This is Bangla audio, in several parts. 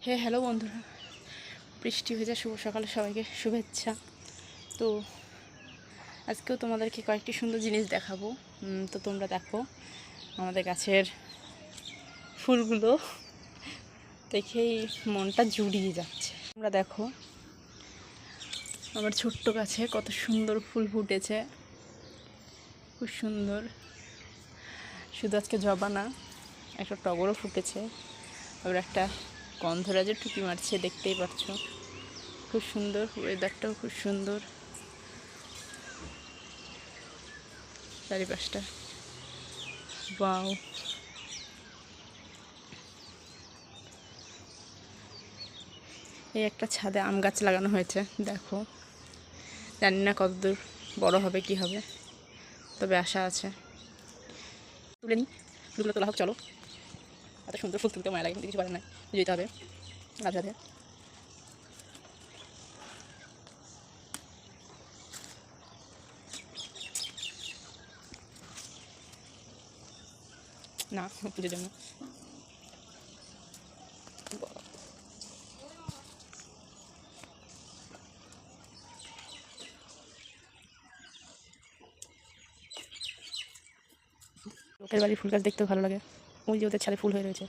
হ্যালো বন্ধুরা, বৃষ্টি হয়ে যায়। শুভ সকালে সবাইকে শুভেচ্ছা। তো আজকেও তোমাদেরকে কয়েকটি সুন্দর জিনিস দেখাবো। তো তোমরা দেখো আমাদের গাছের ফুলগুলো দেখেই মনটা জুড়িয়ে যাচ্ছে। তোমরা দেখো আমার ছোট্ট গাছে কত সুন্দর ফুল ফুটেছে, খুব সুন্দর। শুধু আজকে জবা না, একটা টগরও ফুটেছে, আবার একটা গন্ধরাজের টুকি মারছে, দেখতেই পাচ্ছ। খুব সুন্দর, ওয়েদারটাও খুব সুন্দর, চারিপাশটা ওয়াও। এই একটা ছাদে আম গাছ লাগানো হয়েছে, দেখো। জানি না কতদূর বড় হবে, কি হবে, তবে আশা আছে। তুলে নিই, ফুলগুলো তোলা হোক। চলো, এত সুন্দর ফুল তুলতে মায়া লাগে, কিন্তু কিছু পারে না, যেতে হবে গাছ হাতে। না, পুজোর জন্য লোকের বাড়ির ফুল গাছ দেখতেও ভালো লাগে। ওই যে ওদের ছাদে ফুল হয়ে রয়েছে,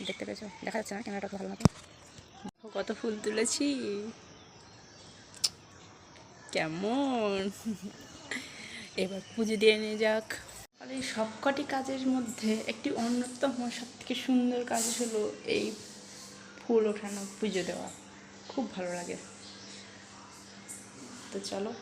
দেখতে পেয়েছো? দেখা যাচ্ছে না, ক্যামেরাটা ভালো মতো। কত ফুল তুলেছি, কেমন। এবার পুজো দিয়ে নিয়ে যাক। আর এই সবকটি কাজের মধ্যে একটি অন্যতম সবথেকে সুন্দর কাজ হলো এই ফুল ওঠানো, পুজো দেওয়া। খুব ভালো লাগে। তো চলো।